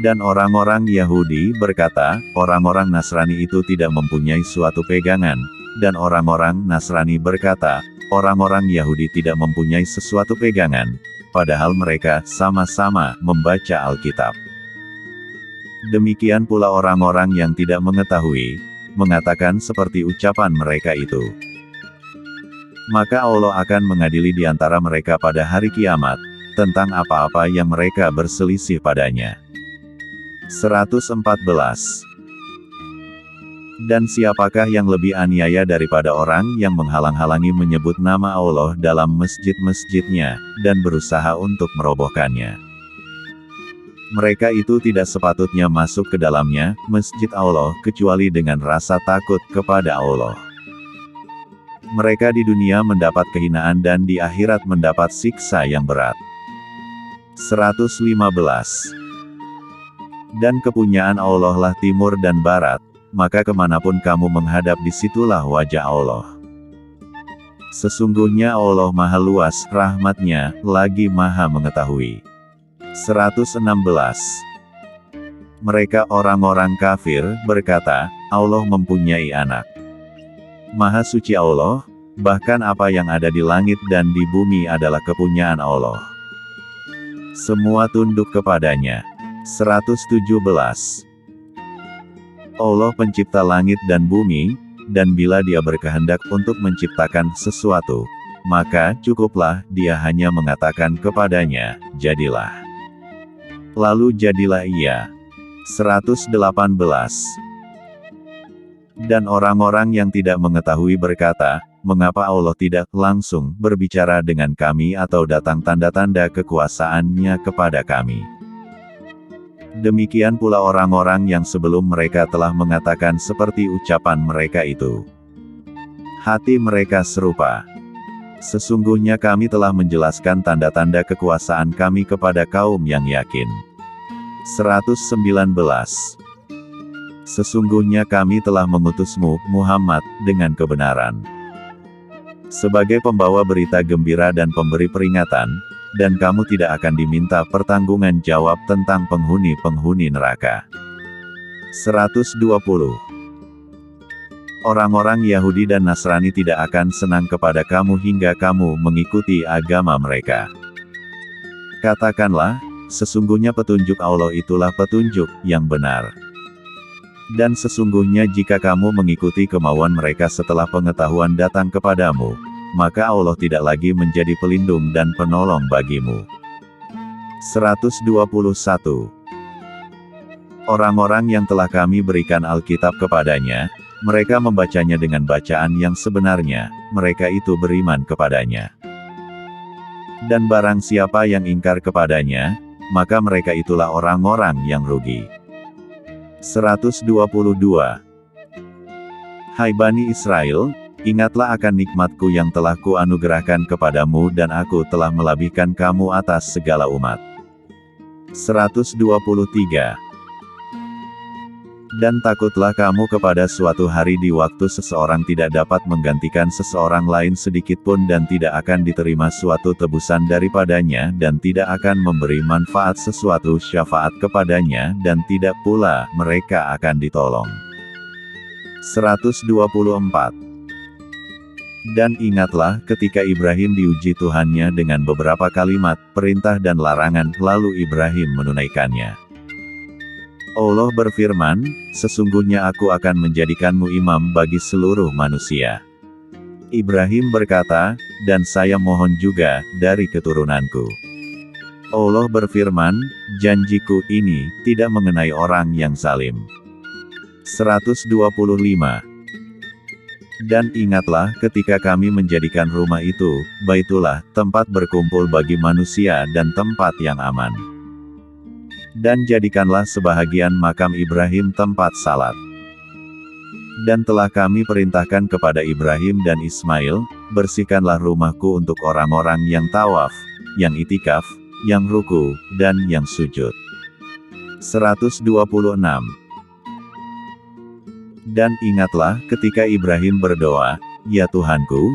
S1: Dan orang-orang Yahudi berkata, orang-orang Nasrani itu tidak mempunyai suatu pegangan, dan orang-orang Nasrani berkata, orang-orang Yahudi tidak mempunyai sesuatu pegangan, padahal mereka sama-sama membaca Alkitab. Demikian pula orang-orang yang tidak mengetahui, mengatakan seperti ucapan mereka itu. Maka Allah akan mengadili di antara mereka pada hari kiamat, tentang apa-apa yang mereka berselisih padanya. 114. Dan siapakah yang lebih aniaya daripada orang yang menghalang-halangi menyebut nama Allah dalam masjid-masjidnya, dan berusaha untuk merobohkannya? Mereka itu tidak sepatutnya masuk ke dalamnya, masjid Allah, kecuali dengan rasa takut kepada Allah. Mereka di dunia mendapat kehinaan dan di akhirat mendapat siksa yang berat. 115. Dan kepunyaan Allah lah timur dan barat, maka kemanapun kamu menghadap disitulah wajah Allah. Sesungguhnya Allah Maha luas rahmat-Nya, lagi Maha mengetahui. 116. Mereka orang-orang kafir berkata, Allah mempunyai anak. Maha suci Allah, bahkan apa yang ada di langit dan di bumi adalah kepunyaan Allah. Semua tunduk kepadanya. 117. Allah pencipta langit dan bumi, dan bila Dia berkehendak untuk menciptakan sesuatu, maka cukuplah Dia hanya mengatakan kepadanya, jadilah. Lalu jadilah ia. 118. Dan orang-orang yang tidak mengetahui berkata, mengapa Allah tidak langsung berbicara dengan kami atau datang tanda-tanda kekuasaan-Nya kepada kami? Demikian pula orang-orang yang sebelum mereka telah mengatakan seperti ucapan mereka itu. Hati mereka serupa. Sesungguhnya kami telah menjelaskan tanda-tanda kekuasaan kami kepada kaum yang yakin. 119. Sesungguhnya kami telah mengutusmu, Muhammad, dengan kebenaran, sebagai pembawa berita gembira dan pemberi peringatan, dan kamu tidak akan diminta pertanggungan jawab tentang penghuni-penghuni neraka. 120. Orang-orang Yahudi dan Nasrani tidak akan senang kepada kamu hingga kamu mengikuti agama mereka. Katakanlah, sesungguhnya petunjuk Allah itulah petunjuk yang benar. Dan sesungguhnya jika kamu mengikuti kemauan mereka setelah pengetahuan datang kepadamu, maka Allah tidak lagi menjadi pelindung dan penolong bagimu. 121. Orang-orang yang telah kami berikan Alkitab kepadanya, mereka membacanya dengan bacaan yang sebenarnya, mereka itu beriman kepadanya. Dan barang siapa yang ingkar kepadanya, maka mereka itulah orang-orang yang rugi. 122. Hai Bani Israel, ingatlah akan nikmatku yang telah kuanugerahkan kepadamu dan aku telah melebihkan kamu atas segala umat. 123. Dan takutlah kamu kepada suatu hari di waktu seseorang tidak dapat menggantikan seseorang lain sedikitpun dan tidak akan diterima suatu tebusan daripadanya dan tidak akan memberi manfaat sesuatu syafaat kepadanya dan tidak pula mereka akan ditolong. 124. Dan ingatlah ketika Ibrahim diuji Tuhannya dengan beberapa kalimat, perintah dan larangan, lalu Ibrahim menunaikannya. Allah berfirman, sesungguhnya aku akan menjadikanmu imam bagi seluruh manusia. Ibrahim berkata, dan saya mohon juga, dari keturunanku. Allah berfirman, janjiku ini, tidak mengenai orang yang zalim. 125. Dan ingatlah ketika kami menjadikan rumah itu, Baitullah, tempat berkumpul bagi manusia dan tempat yang aman. Dan jadikanlah sebahagian makam Ibrahim tempat salat. Dan telah kami perintahkan kepada Ibrahim dan Ismail, bersihkanlah rumahku untuk orang-orang yang tawaf, yang itikaf, yang ruku, dan yang sujud. 126. Dan ingatlah ketika Ibrahim berdoa, ya Tuhanku,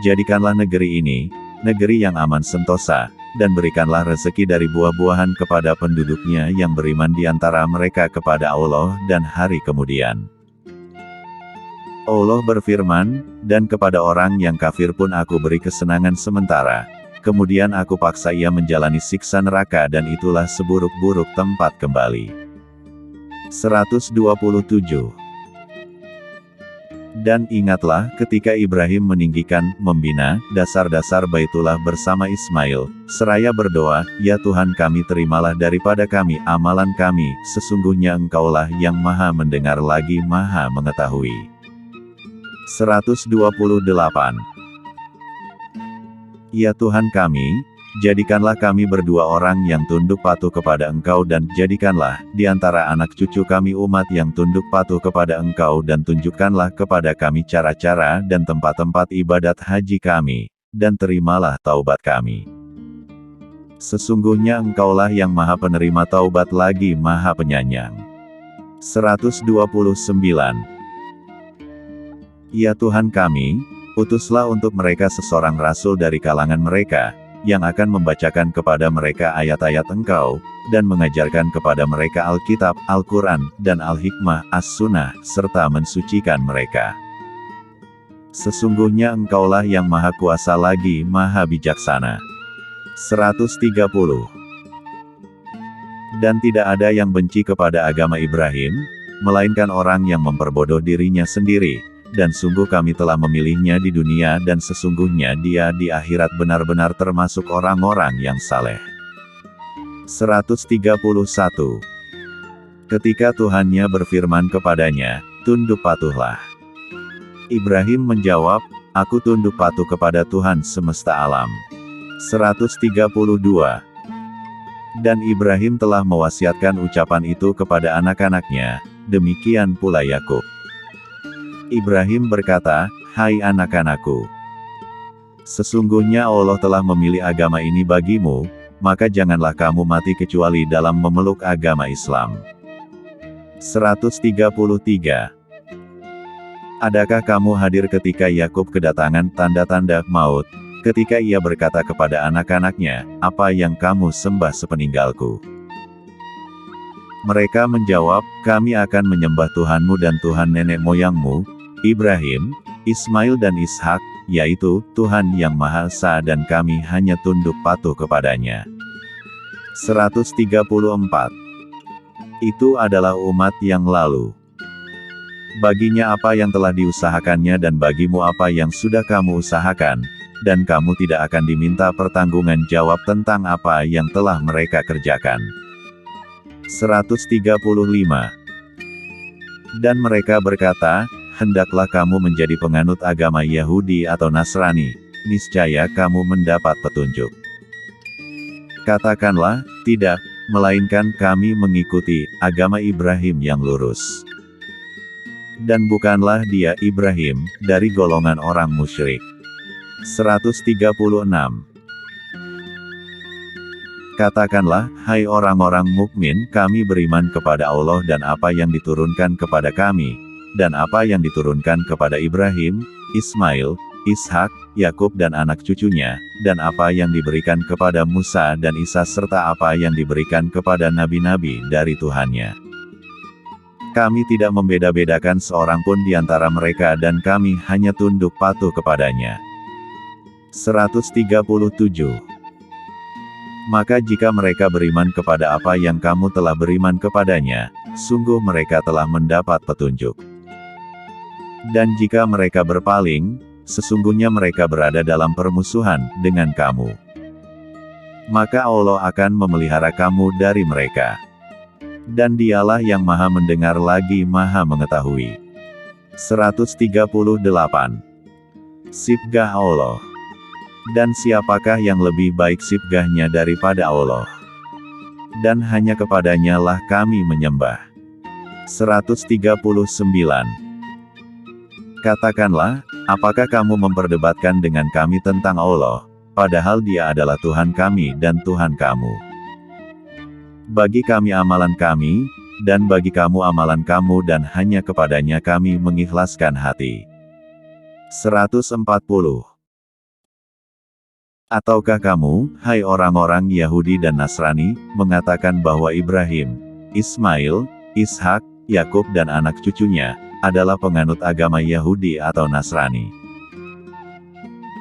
S1: jadikanlah negeri ini, negeri yang aman sentosa, dan berikanlah rezeki dari buah-buahan kepada penduduknya yang beriman di antara mereka kepada Allah dan hari kemudian. Allah berfirman, dan kepada orang yang kafir pun aku beri kesenangan sementara, kemudian aku paksa ia menjalani siksa neraka dan itulah seburuk-buruk tempat kembali. 127. Dan ingatlah ketika Ibrahim meninggikan, membina, dasar-dasar Baitullah bersama Ismail, seraya berdoa, ya Tuhan kami terimalah daripada kami amalan kami, sesungguhnya Engkaulah yang maha mendengar lagi maha mengetahui. 128. Ya Tuhan kami, jadikanlah kami berdua orang yang tunduk patuh kepada Engkau dan jadikanlah di antara anak cucu kami umat yang tunduk patuh kepada Engkau dan tunjukkanlah kepada kami cara-cara dan tempat-tempat ibadat haji kami, dan terimalah taubat kami. Sesungguhnya Engkaulah yang maha penerima taubat lagi maha penyayang. 129. Ya Tuhan kami, utuslah untuk mereka seseorang rasul dari kalangan mereka, yang akan membacakan kepada mereka ayat-ayat Engkau, dan mengajarkan kepada mereka Alkitab, Al-Quran, dan Al-Hikmah, As-Sunnah, serta mensucikan mereka. Sesungguhnya Engkaulah yang maha kuasa lagi maha bijaksana. 130. Dan tidak ada yang benci kepada agama Ibrahim, melainkan orang yang memperbodoh dirinya sendiri, dan sungguh kami telah memilihnya di dunia dan sesungguhnya dia di akhirat benar-benar termasuk orang-orang yang saleh. 131. Ketika Tuhannya berfirman kepadanya, tunduk patuhlah. Ibrahim menjawab, aku tunduk patuh kepada Tuhan semesta alam. 132. Dan Ibrahim telah mewasiatkan ucapan itu kepada anak-anaknya, demikian pula Yakub. Ibrahim berkata, "Hai anak-anakku, sesungguhnya Allah telah memilih agama ini bagimu, maka janganlah kamu mati kecuali dalam memeluk agama Islam." 133. Adakah kamu hadir ketika Yakub kedatangan tanda-tanda maut, ketika ia berkata kepada anak-anaknya, "Apa yang kamu sembah sepeninggalku?" Mereka menjawab, "Kami akan menyembah Tuhanmu dan Tuhan nenek moyangmu, Ibrahim, Ismail dan Ishak, yaitu Tuhan yang Maha Esa, dan kami hanya tunduk patuh kepadanya." 134. Itu adalah umat yang lalu. Baginya apa yang telah diusahakannya dan bagimu apa yang sudah kamu usahakan, dan kamu tidak akan diminta pertanggungan jawab tentang apa yang telah mereka kerjakan. 135. Dan mereka berkata, "Hendaklah kamu menjadi penganut agama Yahudi atau Nasrani, niscaya kamu mendapat petunjuk." Katakanlah, "Tidak, melainkan kami mengikuti agama Ibrahim yang lurus. Dan bukanlah dia Ibrahim dari golongan orang musyrik." 136. Katakanlah, "Hai orang-orang mukmin, kami beriman kepada Allah dan apa yang diturunkan kepada kami, dan apa yang diturunkan kepada Ibrahim, Ismail, Ishak, Yakub dan anak cucunya, dan apa yang diberikan kepada Musa dan Isa serta apa yang diberikan kepada nabi-nabi dari Tuhannya. Kami tidak membeda-bedakan seorang pun di antara mereka dan kami hanya tunduk patuh kepadanya." 137. Maka jika mereka beriman kepada apa yang kamu telah beriman kepadanya, sungguh mereka telah mendapat petunjuk. Dan jika mereka berpaling, sesungguhnya mereka berada dalam permusuhan dengan kamu. Maka Allah akan memelihara kamu dari mereka. Dan dialah yang maha mendengar lagi maha mengetahui. 138. Sibgah Allah. Dan siapakah yang lebih baik sibgahnya daripada Allah? Dan hanya kepadanya lah kami menyembah. 139. Katakanlah, apakah kamu memperdebatkan dengan kami tentang Allah, padahal Dia adalah Tuhan kami dan Tuhan kamu? Bagi kami amalan kami, dan bagi kamu amalan kamu, dan hanya kepadanya kami mengikhlaskan hati. 140. Ataukah kamu, hai orang-orang Yahudi dan Nasrani, mengatakan bahwa Ibrahim, Ismail, Ishak, Yakub dan anak cucunya, adalah penganut agama Yahudi atau Nasrani?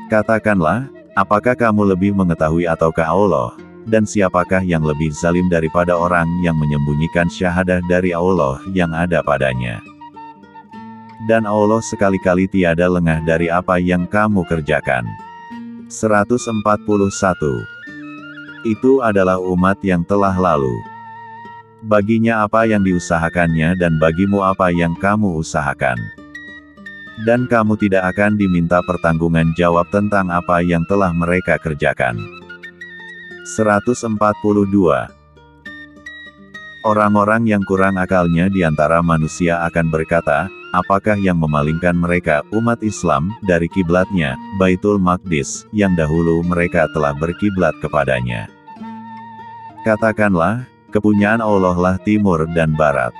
S1: Katakanlah, apakah kamu lebih mengetahui ataukah Allah? Dan siapakah yang lebih zalim daripada orang yang menyembunyikan syahadah dari Allah yang ada padanya? Dan Allah sekali-kali tiada lengah dari apa yang kamu kerjakan. 141. Itu adalah umat yang telah lalu. Baginya apa yang diusahakannya dan bagimu apa yang kamu usahakan. Dan kamu tidak akan diminta pertanggungan jawab tentang apa yang telah mereka kerjakan. 142. Orang-orang yang kurang akalnya di antara manusia akan berkata, apakah yang memalingkan mereka, umat Islam, dari kiblatnya, Baitul Maqdis, yang dahulu mereka telah berkiblat kepadanya? Katakanlah, kepunyaan Allah lah timur dan barat.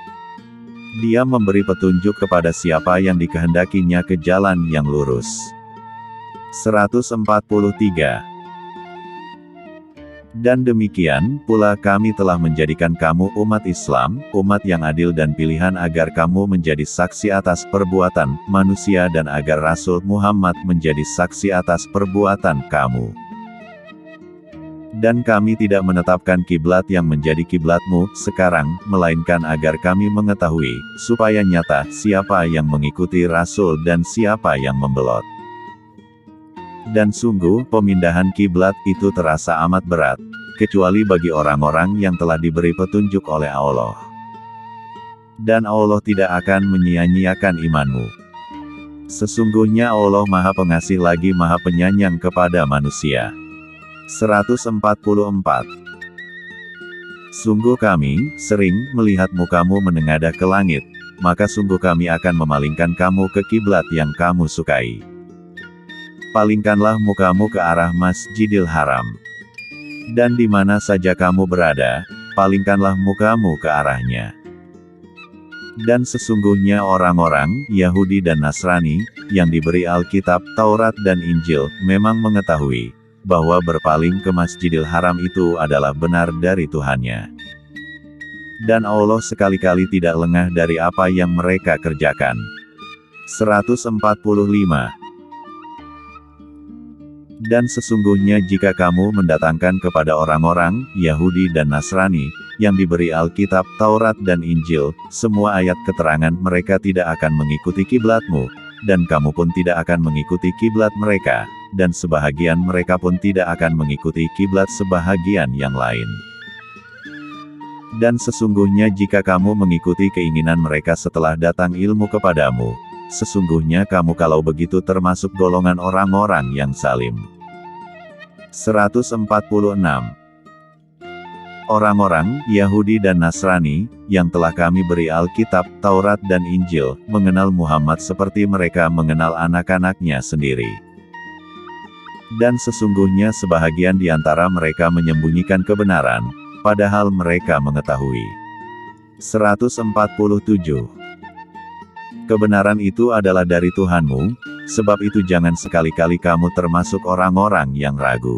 S1: Dia memberi petunjuk kepada siapa yang dikehendakinya ke jalan yang lurus. 143. Dan demikian pula kami telah menjadikan kamu umat Islam, umat yang adil dan pilihan agar kamu menjadi saksi atas perbuatan manusia dan agar Rasul Muhammad menjadi saksi atas perbuatan kamu. Dan kami tidak menetapkan kiblat yang menjadi kiblatmu sekarang, melainkan agar kami mengetahui, supaya nyata siapa yang mengikuti Rasul dan siapa yang membelot. Dan sungguh, pemindahan kiblat itu terasa amat berat, kecuali bagi orang-orang yang telah diberi petunjuk oleh Allah. Dan Allah tidak akan menyia-nyiakan imanmu. Sesungguhnya Allah Maha Pengasih lagi Maha Penyayang kepada manusia. 144. Sungguh kami sering melihat mukamu menengadah ke langit, maka sungguh kami akan memalingkan kamu ke kiblat yang kamu sukai. Palingkanlah mukamu ke arah Masjidil Haram. Dan di mana saja kamu berada, palingkanlah mukamu ke arahnya. Dan sesungguhnya orang-orang Yahudi dan Nasrani, yang diberi Alkitab, Taurat dan Injil, memang mengetahui bahwa berpaling ke Masjidil Haram itu adalah benar dari Tuhannya. Dan Allah sekali-kali tidak lengah dari apa yang mereka kerjakan. 145. Dan sesungguhnya jika kamu mendatangkan kepada orang-orang Yahudi dan Nasrani, yang diberi Alkitab, Taurat dan Injil, semua ayat keterangan mereka tidak akan mengikuti kiblatmu, dan kamu pun tidak akan mengikuti kiblat mereka, dan sebahagian mereka pun tidak akan mengikuti kiblat sebahagian yang lain. Dan sesungguhnya jika kamu mengikuti keinginan mereka setelah datang ilmu kepadamu, sesungguhnya kamu kalau begitu termasuk golongan orang-orang yang zalim. 146. Orang-orang Yahudi dan Nasrani, yang telah kami beri Alkitab, Taurat dan Injil, mengenal Muhammad seperti mereka mengenal anak-anaknya sendiri. Dan sesungguhnya sebahagian di antara mereka menyembunyikan kebenaran, padahal mereka mengetahui. 147. Kebenaran itu adalah dari Tuhanmu, sebab itu jangan sekali-kali kamu termasuk orang-orang yang ragu.